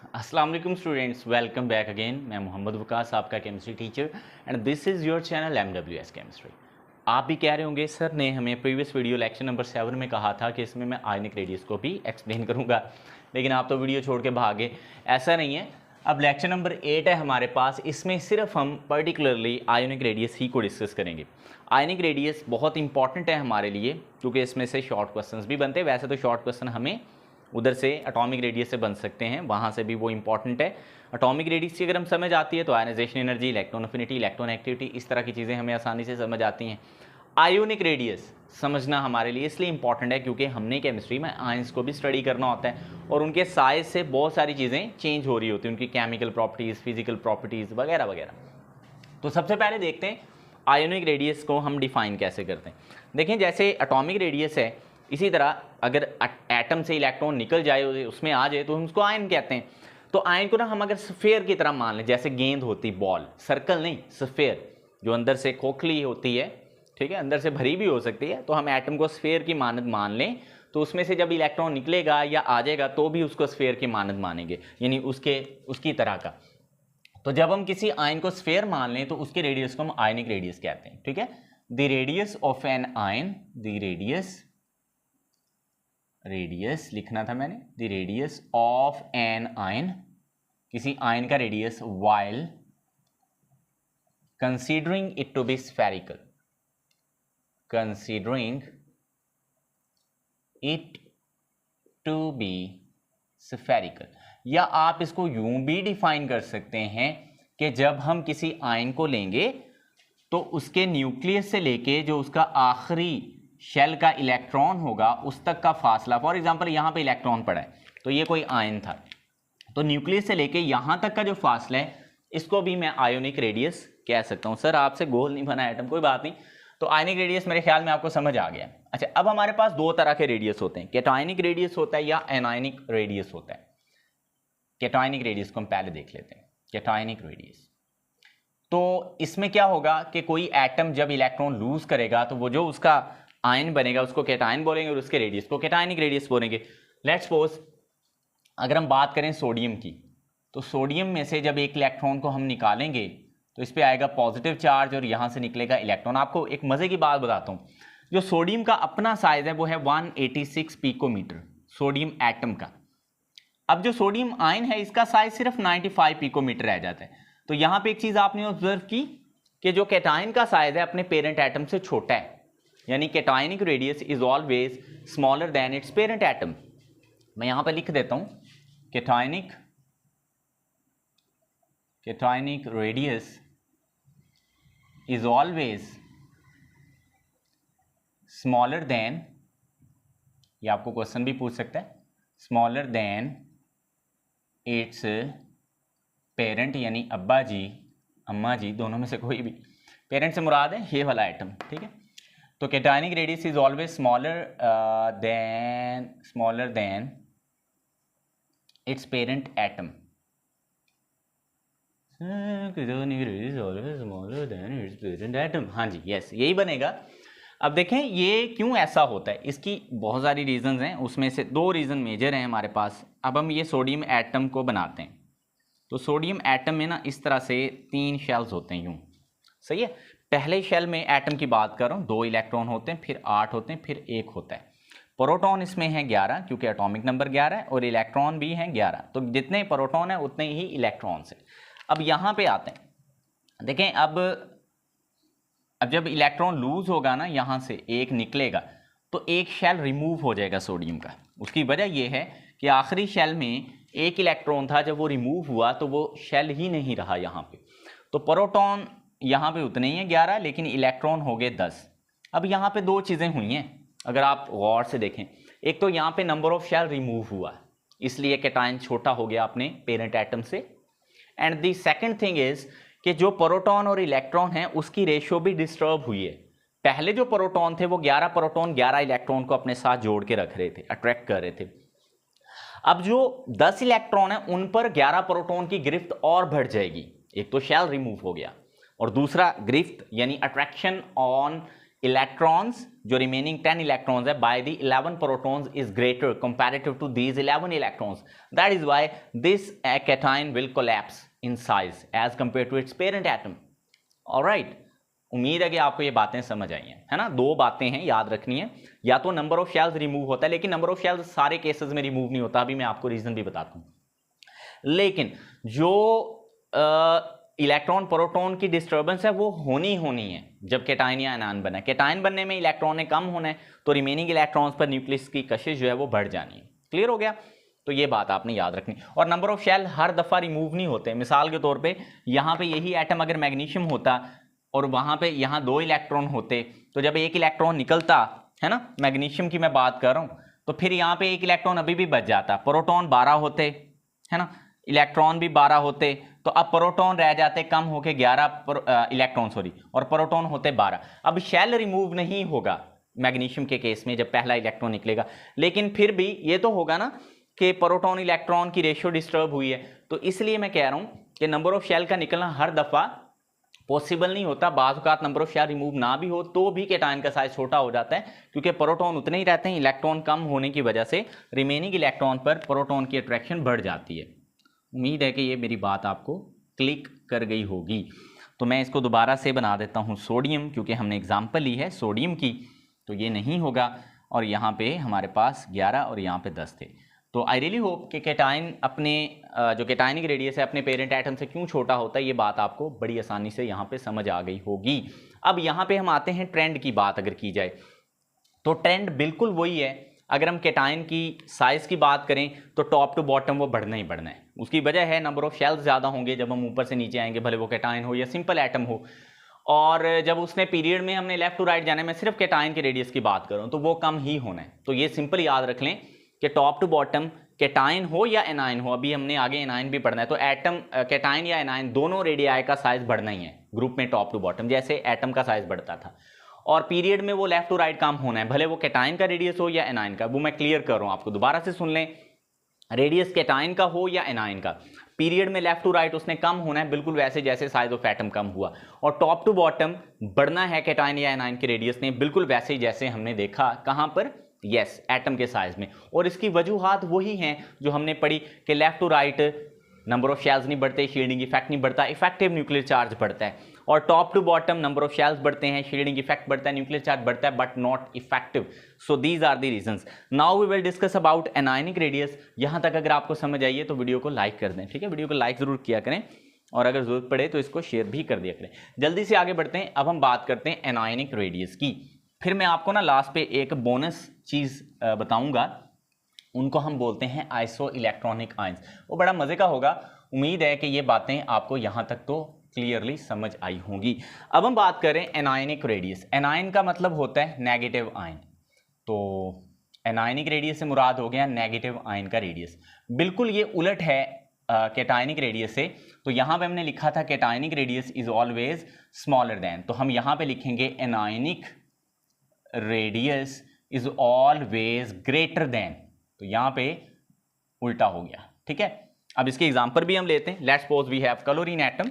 अस्सलाम वालेकुम students, welcome back again. मैं मोहम्मद वकास, आपका chemistry teacher and this is your channel MWS chemistry. आप भी कह रहे होंगे सर ने हमें प्रीवियस वीडियो लेक्चर नंबर 7 में कहा था कि इसमें मैं आयनिक रेडियस को भी एक्सप्लेन करूंगा, लेकिन आप तो वीडियो छोड़ के भागे। ऐसा नहीं है, अब लेक्चर नंबर 8 है हमारे पास, इसमें सिर्फ हम पर्टिकुलरली आयोनिक रेडियस ही को डिस्कस करेंगे। आयनिक रेडियस बहुत इंपॉर्टेंट है हमारे लिए क्योंकि इसमें से शॉर्ट क्वेश्चंस भी बनते हैं। वैसे तो शॉर्ट क्वेश्चन हमें उधर से एटॉमिक रेडियस से बन सकते हैं, वहाँ से भी वो इंपॉर्टेंट है। एटॉमिक रेडियस की अगर हम समझ आती है तो ionisation energy, electron affinity, electron activity, इस तरह की चीज़ें हमें आसानी से समझ आती हैं। आयोनिक रेडियस समझना हमारे लिए इसलिए इंपॉर्टेंट है क्योंकि हमने केमिस्ट्री में आयंस को भी स्टडी करना होता है और उनके साइज से बहुत सारी चीज़ें चेंज हो रही होती हैं, उनकी केमिकल प्रॉपर्टीज़, फिजिकल प्रॉपर्टीज़ वगैरह वगैरह। तो सबसे पहले देखते हैं आयोनिक रेडियस को हम डिफाइन कैसे करते हैं। देखें, जैसे एटॉमिक रेडियस है, इसी तरह अगर एटम से इलेक्ट्रॉन निकल जाए, उसमें आ जाए, तो हम उसको आयन कहते हैं। तो आयन को ना हम अगर स्फेयर की तरह मान लें, जैसे गेंद होती, बॉल, सर्कल नहीं, स्फेयर, जो अंदर से खोखली होती है, ठीक है, अंदर से भरी भी हो सकती है, तो हम एटम को स्फेयर की मानद मान लें, तो उसमें से जब इलेक्ट्रॉन निकलेगा या आ जाएगा तो भी उसको स्फेयर की मानद मानेंगे, यानी उसकी तरह का। तो जब हम किसी आयन को स्फेयर मान लें तो उसके रेडियस को हम आयनिक रेडियस कहते हैं, ठीक है। The radius of an ion, the radius लिखना था मैंने, the radius of an ion, किसी आयन का radius, while considering it to be spherical, considering it to be spherical. या आप इसको यूं भी डिफाइन कर सकते हैं कि जब हम किसी आयन को लेंगे तो उसके न्यूक्लियस से लेके जो उसका आखिरी शेल का इलेक्ट्रॉन होगा उस तक का फासला, फॉर एग्जांपल यहाँ पे इलेक्ट्रॉन पड़ा है तो ये कोई आयन था, तो न्यूक्लियस से लेके यहाँ तक का जो फासला है इसको भी मैं आयोनिक रेडियस कह सकता हूँ। सर आपसे गोल नहीं बना एटम, कोई बात नहीं। तो आयनिक रेडियस मेरे ख्याल में आपको समझ आ गया। अच्छा, अब हमारे पास दो तरह के रेडियस होते हैं, कैटायनिक रेडियस होता है या एनायनिक रेडियस होता है। कैटायनिक रेडियस को हम पहले देख लेते हैं। कैटायनिक रेडियस, तो इसमें क्या होगा कि कोई एटम जब इलेक्ट्रॉन लूज करेगा तो वो जो उसका आयन बनेगा उसको कैटायन बोलेंगे और उसके रेडियस को कैटायनिक रेडियस बोलेंगे। लेट्स सपोज अगर हम बात करें सोडियम की, तो सोडियम में से जब एक इलेक्ट्रॉन को हम निकालेंगे तो इस पर आएगा पॉजिटिव चार्ज और यहाँ से निकलेगा इलेक्ट्रॉन। आपको एक मज़े की बात बताता हूँ, जो सोडियम का अपना साइज है वो है 186 पिकोमीटर, सोडियम एटम का। अब जो सोडियम आयन है इसका साइज सिर्फ 95 पिकोमीटर रह जाता है। तो यहाँ पे एक चीज़ आपने ऑब्जर्व की कि जो कैटायन का साइज है अपने पेरेंट एटम से छोटा है, यानी cationic radius is always smaller than it's parent atom. मैं यहाँ पे लिख देता हूँ, cationic radius is always smaller than, ये आपको क्वेश्चन भी पूछ सकता है, smaller than its parent, यानी अब्बा जी, अम्मा जी, दोनों में से कोई भी, पेरेंट से मुराद है ये वाला आइटम, ठीक है। तो cationic radius is always smaller than it's parent atom. हाँ जी, यस, यही बनेगा। अब देखें ये क्यों ऐसा होता है, इसकी बहुत सारी रीजंस हैं, उसमें से दो रीजन मेजर हैं हमारे पास। अब हम ये सोडियम एटम को बनाते हैं, तो सोडियम एटम में ना इस तरह से 3 शेल्स होते हैं यूं, सही है। पहले शेल में एटम की बात कर रहा हूँ, 2 इलेक्ट्रॉन होते हैं, फिर 8 होते हैं, फिर 1 होता है। प्रोटॉन इसमें है 11 क्योंकि एटॉमिक नंबर 11 है, और इलेक्ट्रॉन भी हैं 11, तो जितने प्रोटॉन है उतने ही इलेक्ट्रॉन्स हैं। अब यहाँ पे आते हैं, देखें, अब जब इलेक्ट्रॉन लूज होगा ना, यहाँ से एक निकलेगा तो एक शेल रिमूव हो जाएगा सोडियम का। उसकी वजह यह है कि आखिरी शेल में एक इलेक्ट्रॉन था, जब वो रिमूव हुआ तो वो शेल ही नहीं रहा यहाँ पे, तो प्रोटॉन यहाँ पे उतने ही हैं 11, लेकिन इलेक्ट्रॉन हो गए 10। अब यहाँ पे दो चीज़ें हुई हैं अगर आप गौर से देखें, एक तो यहाँ पे नंबर ऑफ शेल रिमूव हुआ, इसलिए कैटायन छोटा हो गया अपने पेरेंट एटम से, and the second thing is कि जो प्रोटॉन और इलेक्ट्रॉन है उसकी रेशियो भी डिस्टर्ब हुई है। पहले जो प्रोटॉन थे वो 11 प्रोटॉन 11 इलेक्ट्रॉन को अपने साथ जोड़ के रख रहे थे, अट्रैक्ट कर रहे थे। अब जो 10 इलेक्ट्रॉन है उन पर 11 प्रोटॉन की गिरफ्त और बढ़ जाएगी, एक तो शेल रिमूव हो गया और दूसरा गिरफ्त यानी अट्रैक्शन ऑन इलेक्ट्रॉन्स, जो रिमेनिंग 10 इलेक्ट्रॉन्स है, by the 11 protons is greater comparative to these 11 electrons, that is why this cation will collapse in size as compare to its parent atom. Alright, उम्मीद है कि आपको ये बातें समझ आई हैं, है ना। दो बातें हैं याद रखनी है, या तो नंबर ऑफ शेल्स रिमूव होता है, लेकिन नंबर ऑफ शेल्स सारे केसेस में रिमूव नहीं होता, अभी मैं आपको रीजन भी बताता हूं। लेकिन जो इलेक्ट्रॉन प्रोटॉन की डिस्टर्बेंस है वो होनी है जब कैटायन या एनायन बना है। कैटायन बनने में इलेक्ट्रॉन ने कम होना है, तो रिमेनिंग इलेक्ट्रॉन्स पर न्यूक्लियस की कशिश जो है वो बढ़ जानी है। क्लियर हो गया? तो ये बात आपने याद रखनी। और नंबर ऑफ शेल हर दफा रिमूव नहीं होते। मिसाल के तौर पे यहाँ पे यही एटम अगर मैग्नीशियम होता और वहां पे यहाँ 2 इलेक्ट्रॉन होते, तो जब एक इलेक्ट्रॉन निकलता है ना, मैग्नीशियम की मैं बात कर रहा हूं, तो फिर यहाँ पे एक इलेक्ट्रॉन अभी भी बच जाता। प्रोटॉन 12 होते, है ना, इलेक्ट्रॉन भी 12 होते, तो अब प्रोटॉन रह जाते कम होके 11 इलेक्ट्रॉन सॉरी, और प्रोटॉन होते 12। अब शेल रिमूव नहीं होगा मैग्नीशियम के केस में जब पहला इलेक्ट्रॉन निकलेगा, लेकिन फिर भी ये तो होगा ना कि प्रोटॉन इलेक्ट्रॉन की रेशियो डिस्टर्ब हुई है। तो इसलिए मैं कह रहा हूं कि नंबर ऑफ शेल का निकलना हर दफा पॉसिबल नहीं होता। बाज़ औक़ात नंबर ऑफ शेल रिमूव ना भी हो तो भी कैटायन का साइज छोटा हो जाता है, क्योंकि प्रोटॉन उतने ही रहते हैं, इलेक्ट्रॉन कम होने की वजह से रिमेनिंग इलेक्ट्रॉन पर प्रोटॉन की अट्रैक्शन बढ़ जाती है। उम्मीद है कि ये मेरी बात आपको क्लिक कर गई होगी। तो मैं इसको दोबारा से बना देता हूँ सोडियम, क्योंकि हमने एग्जाम्पल ली है सोडियम की, तो ये नहीं होगा। और यहाँ पे हमारे पास 11 और यहाँ पे 10 थे। तो आई रियली होप कि कैटायन अपने जो कैटायनिक रेडियस है अपने पेरेंट एटम से क्यों छोटा होता है, ये बात आपको बड़ी आसानी से यहाँ पे समझ आ गई होगी। अब यहाँ पे हम आते हैं ट्रेंड की बात अगर की जाए, तो ट्रेंड बिल्कुल वही है। अगर हम कैटायन की साइज की बात करें तो टॉप टू बॉटम वो बढ़ना ही बढ़ना है। उसकी वजह है नंबर ऑफ शेल्स ज़्यादा होंगे जब हम ऊपर से नीचे आएंगे, भले वो कैटायन हो या सिंपल एटम हो। और जब उसने पीरियड में हमने लेफ्ट टू राइट जाना है, मैं सिर्फ कैटायन के रेडियस की बात कर रहा हूँ, तो वो कम ही होना है। तो ये सिंपल याद रख लें कि टॉप टू बॉटम कैटायन हो या एनायन हो, अभी हमने आगे एनायन भी पढ़ना है, तो एटम कैटायन या एनायन दोनों रेडियाई का साइज बढ़ना ही है ग्रुप में टॉप टू बॉटम, जैसे एटम का साइज बढ़ता था। और पीरियड में वो लेफ्ट टू राइट काम होना है, भले वो कैटायन का रेडियस हो या एनायन का। वो मैं क्लियर कर रहा हूं आपको, दोबारा से सुन लें। रेडियस कैटायन का हो या एनायन का, पीरियड में लेफ्ट टू राइट उसने कम होना है, बिल्कुल वैसे जैसे साइज ऑफ एटम कम हुआ। और टॉप टू बॉटम बढ़ना है कैटायन या एनायन के रेडियस ने, बिल्कुल वैसे ही जैसे हमने देखा कहां पर, यस, एटम के साइज में। और इसकी वजूहात वही हैं जो हमने पढ़ी कि left to right number of shells नहीं बढ़ते, शील्डिंग इफेक्ट नहीं बढ़ता, इफेक्टिव न्यूक्लियर चार्ज बढ़ता है। और top to bottom number of shells बढ़ते हैं, शील्डिंग इफेक्ट बढ़ता है, न्यूक्लियर चार्ज बढ़ता है, but not effective. So these are the reasons. Now we will discuss about anionic radius. यहां तक अगर आपको समझ आइए तो वीडियो को लाइक कर दें, ठीक है, वीडियो को लाइक जरूर किया करें, और अगर जरूरत पड़े तो इसको शेयर भी कर दिया करें। जल्दी से आगे बढ़ते हैं। अब हम बात करते हैं एनायनिक रेडियस की। फिर मैं आपको ना लास्ट पे एक बोनस चीज बताऊंगा, उनको हम बोलते हैं आइसो इलेक्ट्रॉनिक आयंस। वो बड़ा मजे का होगा। उम्मीद है कि ये बातें आपको यहां तक तो क्लियरली समझ आई होंगी। अब हम बात करें एनायनिक रेडियस। एनायन का मतलब होता है नेगेटिव आयन, तो एनायनिक रेडियस से मुराद हो गया नेगेटिव आयन का रेडियस। बिल्कुल ये उलट है कैटायनिक रेडियस से। तो यहां पे हमने लिखा था cationic radius is always smaller than, तो हम यहां पे लिखेंगे anionic radius is always greater than. तो यहां पे उल्टा हो गया, ठीक है। अब इसके एग्जांपल भी हम लेते हैं। Let's suppose we have chlorine atom.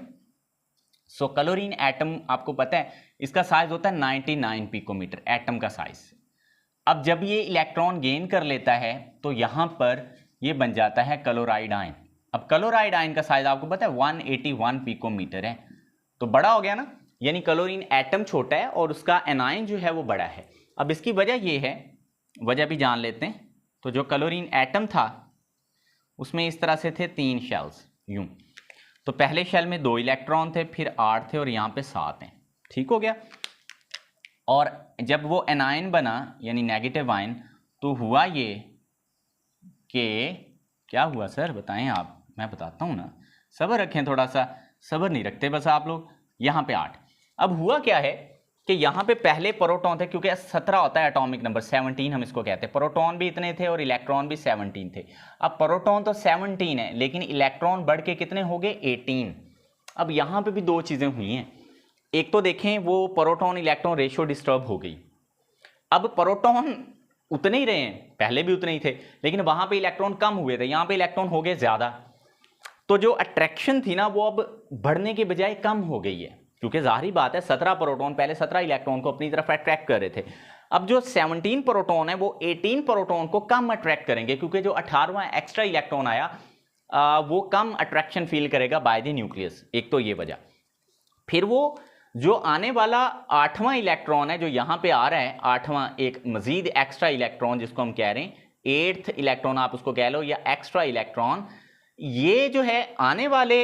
So chlorine atom आपको पता है इसका साइज होता है 99 पिकोमीटर, एटम का साइज। अब जब ये इलेक्ट्रॉन गेन कर लेता है तो यहां पर ये बन जाता है क्लोराइड आयन। अब क्लोराइड आयन का साइज आपको पता है 181 पिकोमीटर है, तो बड़ा हो गया ना, यानी क्लोरीन एटम छोटा है और उसका एनायन जो है वो बड़ा है। अब इसकी वजह ये है, वजह भी जान लेते हैं। तो जो क्लोरीन एटम था उसमें इस तरह से थे 3 शेल्स यूं, तो पहले शेल में 2 इलेक्ट्रॉन थे, फिर 8 थे और यहाँ पे 7 हैं, ठीक हो गया। और जब वो एनायन बना यानी नेगेटिव आयन, तो हुआ ये कि क्या हुआ सर बताएं आप, मैं बताता हूँ ना, सब्र रखें, थोड़ा सा सब्र नहीं रखते बस आप लोग। यहाँ पे 8। अब हुआ क्या है कि यहाँ पे पहले प्रोटॉन थे, क्योंकि 17 होता है एटॉमिक नंबर, 17 हम इसको कहते हैं। प्रोटॉन भी इतने थे और इलेक्ट्रॉन भी 17 थे। अब प्रोटॉन तो 17 है, लेकिन इलेक्ट्रॉन बढ़ के कितने हो गए 18। अब यहाँ पे भी 2 चीजें हुई हैं। एक तो देखें वो प्रोटॉन इलेक्ट्रॉन रेशियो डिस्टर्ब हो गई। अब प्रोटॉन उतने ही रहे हैं, पहले भी उतने ही थे, लेकिन वहां पे इलेक्ट्रॉन कम हुए थे, यहाँ पे इलेक्ट्रॉन हो गए ज्यादा। तो जो अट्रैक्शन थी ना वो अब बढ़ने के बजाय कम हो गई है। क्योंकि जाहिर बात है 17 प्रोटॉन पहले 17 इलेक्ट्रॉन को अपनी तरफ अट्रैक्ट कर रहे थे। अब जो 17 प्रोटॉन है वो 18 प्रोटॉन को कम अट्रैक्ट करेंगे, क्योंकि जो 18वां एक्स्ट्रा इलेक्ट्रॉन आया वो कम अट्रैक्शन फील करेगा बाय द न्यूक्लियस। एक तो ये वजह। फिर वो जो आने वाला 8वां इलेक्ट्रॉन है जो यहां पे आ रहा है, 8वां एक मजीद एक्स्ट्रा इलेक्ट्रॉन जिसको हम कह रहे हैं 8th इलेक्ट्रॉन आप उसको कह लो या एक्स्ट्रा इलेक्ट्रॉन, ये जो है आने वाले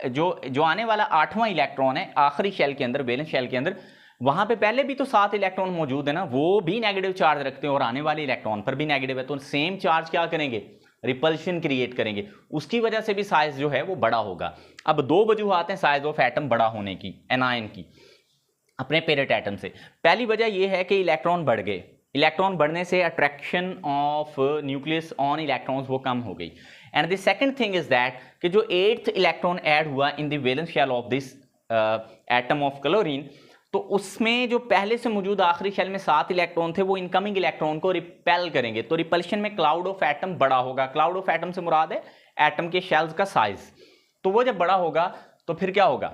जो आने वाला 8वां इलेक्ट्रॉन है आखिरी शेल के अंदर, वैलेंस शेल के अंदर, वहां पे पहले भी तो 7 इलेक्ट्रॉन मौजूद है ना, वो भी नेगेटिव चार्ज रखते हैं और आने वाले इलेक्ट्रॉन पर भी नेगेटिव है, तो सेम चार्ज क्या करेंगे, रिपल्शन क्रिएट करेंगे। उसकी वजह से भी साइज जो है वो बड़ा होगा। अब दो वजूहात हैं साइज ऑफ एटम बड़ा होने की एनायन की अपने पेरेंट एटम से। पहली वजह यह है कि इलेक्ट्रॉन बढ़ गए, इलेक्ट्रॉन बढ़ने से attraction of nucleus on electrons वो कम हो गई। And the second thing is that कि जो 8th इलेक्ट्रॉन ऐड हुआ in the valence shell of this atom of chlorine, तो उसमें जो पहले से मौजूद आखिरी शेल में 7 इलेक्ट्रॉन थे वो इनकमिंग इलेक्ट्रॉन को रिपेल करेंगे, तो रिपल्शन में क्लाउड ऑफ एटम बड़ा होगा। क्लाउड ऑफ एटम से मुराद है एटम के शेल्स का साइज। तो वो जब बड़ा होगा तो फिर क्या होगा,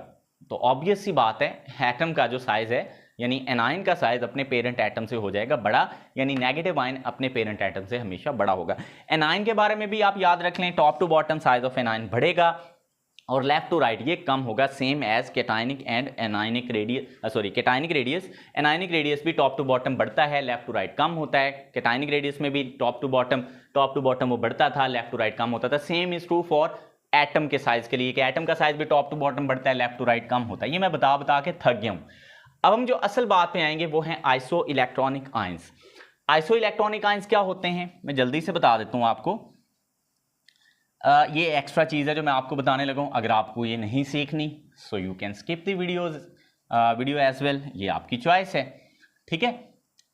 तो ऑब्वियस सी बात है एटम का जो साइज है यानी एनायन का साइज अपने पेरेंट एटम से हो जाएगा बड़ा, यानी नेगेटिव आयन अपने पेरेंट एटम से हमेशा बड़ा होगा। एनायन के बारे में भी आप याद रख लें, top to bottom size of anion बढ़ेगा और लेफ्ट टू राइट ये कम होगा, same as cationic and anionic radius, sorry cationic radius. Anionic radius भी टॉप टू बॉटम बढ़ता है, लेफ्ट टू राइट कम होता है। कैटायनिक रेडियस में भी टॉप टू बॉटम वो बढ़ता था, लेफ्ट टू राइट कम होता था। Same is true for atom के साइज के लिए कि एटम का साइज भी टॉप टू बॉटम बढ़ता है, लेफ्ट टू राइट कम होता है। ये मैं बता के थक गया हूं। अब हम जो असल बात पे आएंगे वो हैं iso electronic ions. Iso electronic ions क्या होते हैं मैं जल्दी से बता देता हूं आपको। ये एक्स्ट्रा चीज़ है जो मैं आपको बताने लगा हूं। अगर आपको ये नहीं सीखनी so you can skip the video as well, ये आपकी चॉइस है, ठीक है।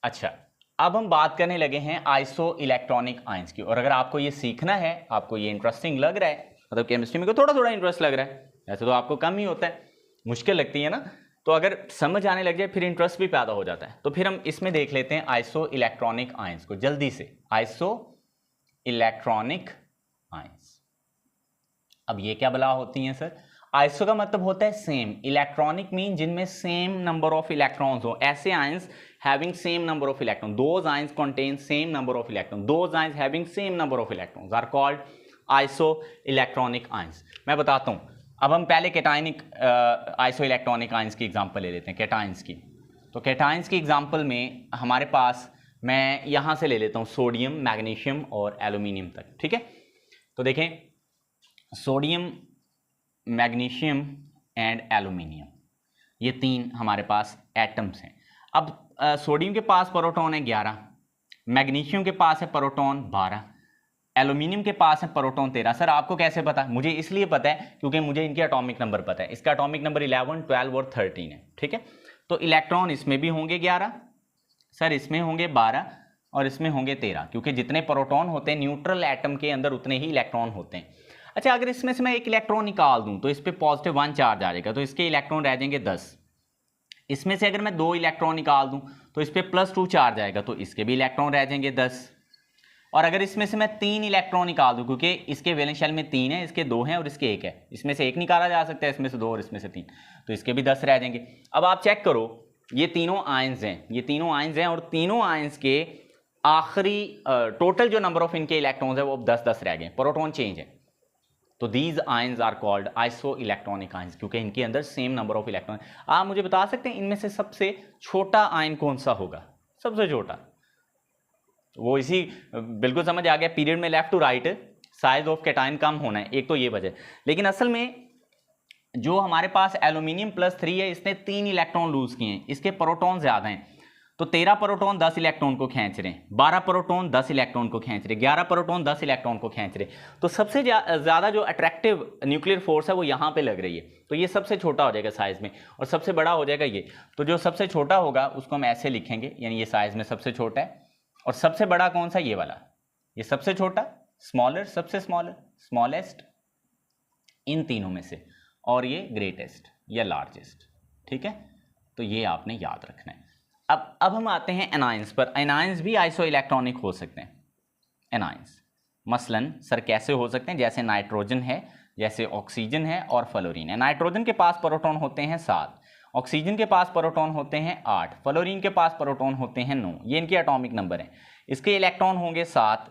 अच्छा, अब हम बात करने लगे हैं आइसो इलेक्ट्रॉनिक आयंस की, और अगर आपको ये सीखना है, आपको ये इंटरेस्टिंग लग रहा है, मतलब केमिस्ट्री में को थोड़ा थोड़ा इंटरेस्ट लग रहा है, ऐसे तो आपको कम ही होता है, मुश्किल लगती है ना, तो अगर समझ आने लग जाए फिर इंटरेस्ट भी पैदा हो जाता है। तो फिर हम इसमें देख लेते हैं आइसो इलेक्ट्रॉनिक आयंस को जल्दी से। आइसो इलेक्ट्रॉनिक आयंस, अब ये क्या बला होती हैं सर? आइसो का मतलब होता है सेम, इलेक्ट्रॉनिक मीन जिनमें सेम नंबर ऑफ इलेक्ट्रॉन्स हो, ऐसे ions having same number of electron, those ions contain same number of electron, those ions having same number of electrons are called isoelectronic ions. मैं बताता हूं, अब हम पहले cationic isoelectronic ions की example ले लेते हैं, कैटायंस की। तो कैटायंस की एग्जांपल में हमारे पास, मैं यहां से ले लेता हूं सोडियम, मैग्नीशियम और एल्यूमिनियम तक, ठीक है। तो देखें सोडियम, मैग्नीशियम एंड एल्यूमिनियम, ये तीन हमारे पास एटम्स हैं। अब सोडियम के पास प्रोटॉन है 11, मैग्नीशियम के पास है प्रोटॉन 12, एल्यूमिनियम के पास है प्रोटॉन 13। सर आपको कैसे पता? मुझे इसलिए पता है क्योंकि मुझे इनके एटॉमिक नंबर पता है। इसका एटॉमिक नंबर 11, 12 और 13 है, ठीक है। तो इलेक्ट्रॉन इसमें भी होंगे 11, सर इसमें होंगे 12 और इसमें होंगे 13, क्योंकि जितने प्रोटॉन होते हैं न्यूट्रल एटम के अंदर उतने ही इलेक्ट्रॉन होते हैं। अच्छा, अगर इसमें से मैं एक इलेक्ट्रॉन निकाल दूं तो इस पे पॉजिटिव 1 चार्ज आ जाएगा, तो इसके इलेक्ट्रॉन रह जाएंगे 10। इसमें से अगर मैं 2 इलेक्ट्रॉन निकाल दूं तो इस पे +2 चार्ज आएगा, तो इसके भी इलेक्ट्रॉन रह जाएंगे 10। और अगर इसमें से मैं 3 इलेक्ट्रॉन निकाल दूं, क्योंकि इसके वैलेंस शेल में 3 है, इसके 2 हैं और इसके 1 है, इसमें से 1 निकाला जा सकता है, इसमें से 2 और इसमें से 3, तो इसके भी 10 रह जाएंगे। अब आप चेक करो, ये तीनों आयंस हैं, ये तीनों आयंस हैं, और तीनों आयंस के आखिरी टोटल जो नंबर ऑफ इनके इलेक्ट्रॉन्स है वो 10-10 रह गए, प्रोटॉन चेंज है। तो these ions are called isoelectronic ions, क्योंकि इनके अंदर सेम नंबर ऑफ इलेक्ट्रॉन। आप मुझे बता सकते हैं इनमें से सबसे छोटा आयन कौन सा होगा? सबसे छोटा वो इसी बिल्कुल समझ आ गया, पीरियड में left to right size of cation कम होना है, एक तो ये वजह। लेकिन असल में जो हमारे पास एल्यूमिनियम +3 है, इसने 3 इलेक्ट्रॉन लूज किए हैं, इसके प्रोटॉन ज्यादा हैं, तो 13 प्रोटॉन 10 इलेक्ट्रॉन को खींच रहे हैं, 12 प्रोटॉन 10 इलेक्ट्रॉन को खींच रहे हैं, 11 प्रोटॉन 10 इलेक्ट्रॉन को खींच रहे हैं। तो सबसे ज्यादा जो अट्रैक्टिव न्यूक्लियर फोर्स है वो यहाँ पे लग रही है, तो ये सबसे छोटा हो जाएगा साइज में, और सबसे बड़ा हो जाएगा ये। तो जो सबसे छोटा होगा उसको हम ऐसे लिखेंगे, यानी ये साइज में सबसे छोटा है, और सबसे बड़ा कौन सा? ये वाला, ये सबसे छोटा, स्मॉलर, सबसे स्मॉलर, स्मॉलेस्ट इन तीनों में से, और ये ग्रेटेस्ट या लार्जेस्ट, ठीक है। तो ये आपने याद रखना है। अब हम आते हैं एनायंस पर। एनायंस भी आइसो इलेक्ट्रॉनिक हो सकते हैं। एनायंस मसलन सर कैसे हो सकते हैं? जैसे नाइट्रोजन है, जैसे ऑक्सीजन है और फ्लोरीन है। नाइट्रोजन के पास प्रोटॉन होते हैं 7, ऑक्सीजन के पास प्रोटॉन होते हैं 8, फ्लोरीन के पास प्रोटॉन होते हैं 9, ये इनके एटॉमिक नंबर हैं। इसके इलेक्ट्रॉन होंगे 7,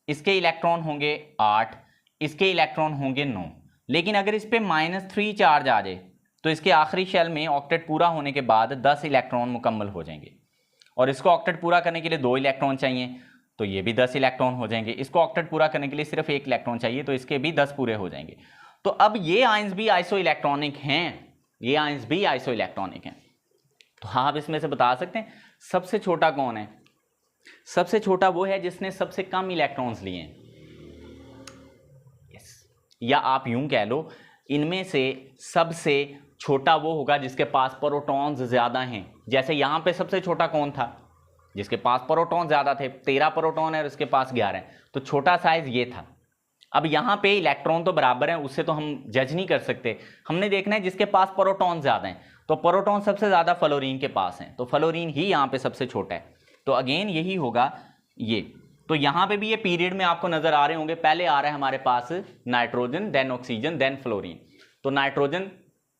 इसके इलेक्ट्रॉन होंगे 8, इसके इलेक्ट्रॉन होंगे 9। लेकिन अगर इस पे -3 चार्ज आ जाए तो इसके आखिरी शेल में ऑक्टेट पूरा होने के बाद 10 इलेक्ट्रॉन मुकम्मल हो जाएंगे, और इसको ऑक्टेट पूरा करने के लिए 2 इलेक्ट्रॉन चाहिए, तो ये भी 10 इलेक्ट्रॉन हो जाएंगे। इसको ऑक्टेट पूरा करने के लिए सिर्फ 1 इलेक्ट्रॉन चाहिए, तो इसके भी 10 पूरे हो जाएंगे। तो अब ये आयंस भी आइसो इलेक्ट्रॉनिक हैं, ये आयंस भी आइसो इलेक्ट्रॉनिक हैं। तो हाँ, आप इसमें से बता सकते हैं सबसे छोटा कौन है? सबसे छोटा वो है जिसने सबसे कम इलेक्ट्रॉन्स लिए हैं। या आप यूं कह लो, इनमें से सबसे छोटा वो होगा जिसके पास प्रोटॉन्स ज्यादा हैं। जैसे यहां पे सबसे छोटा कौन था? जिसके पास प्रोटॉन ज्यादा थे, 13 प्रोटॉन है और उसके पास 11 है, तो छोटा साइज ये था। अब यहां पे इलेक्ट्रॉन तो बराबर है, उससे तो हम जज नहीं कर सकते, हमने देखना है जिसके पास प्रोटॉन ज्यादा हैं। तो प्रोटॉन सबसे ज्यादा फ्लोरीन के पास हैं, तो फ्लोरीन ही यहाँ पे सबसे छोटा है। तो अगेन यही होगा ये। तो यहाँ पे भी ये पीरियड में आपको नजर आ रहे होंगे, पहले आ रहा है हमारे पास nitrogen, then oxygen, then fluorine. तो नाइट्रोजन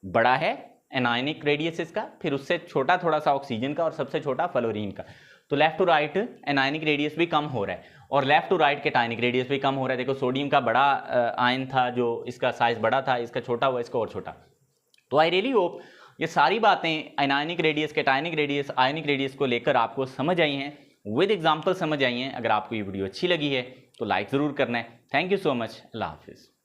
बड़ा है एनायनिक रेडियस इसका, फिर उससे छोटा थोड़ा सा ऑक्सीजन का, और सबसे छोटा फ्लोरीन का। तो left to right anionic radius भी कम हो रहा है, और left to right cationic radius भी कम हो रहा है। देखो सोडियम का बड़ा आयन था, जो इसका साइज बड़ा था, इसका छोटा हुआ, इसका और छोटा। तो आई रियली होप ये सारी बातें anionic radius, cationic radius, ionic radius को लेकर आपको समझ आई हैं, विद एग्जाम्पल समझ आई हैं। अगर आपको ये वीडियो अच्छी लगी है तो लाइक ज़रूर करना है। Thank you so much. अल्लाह हाफिज़।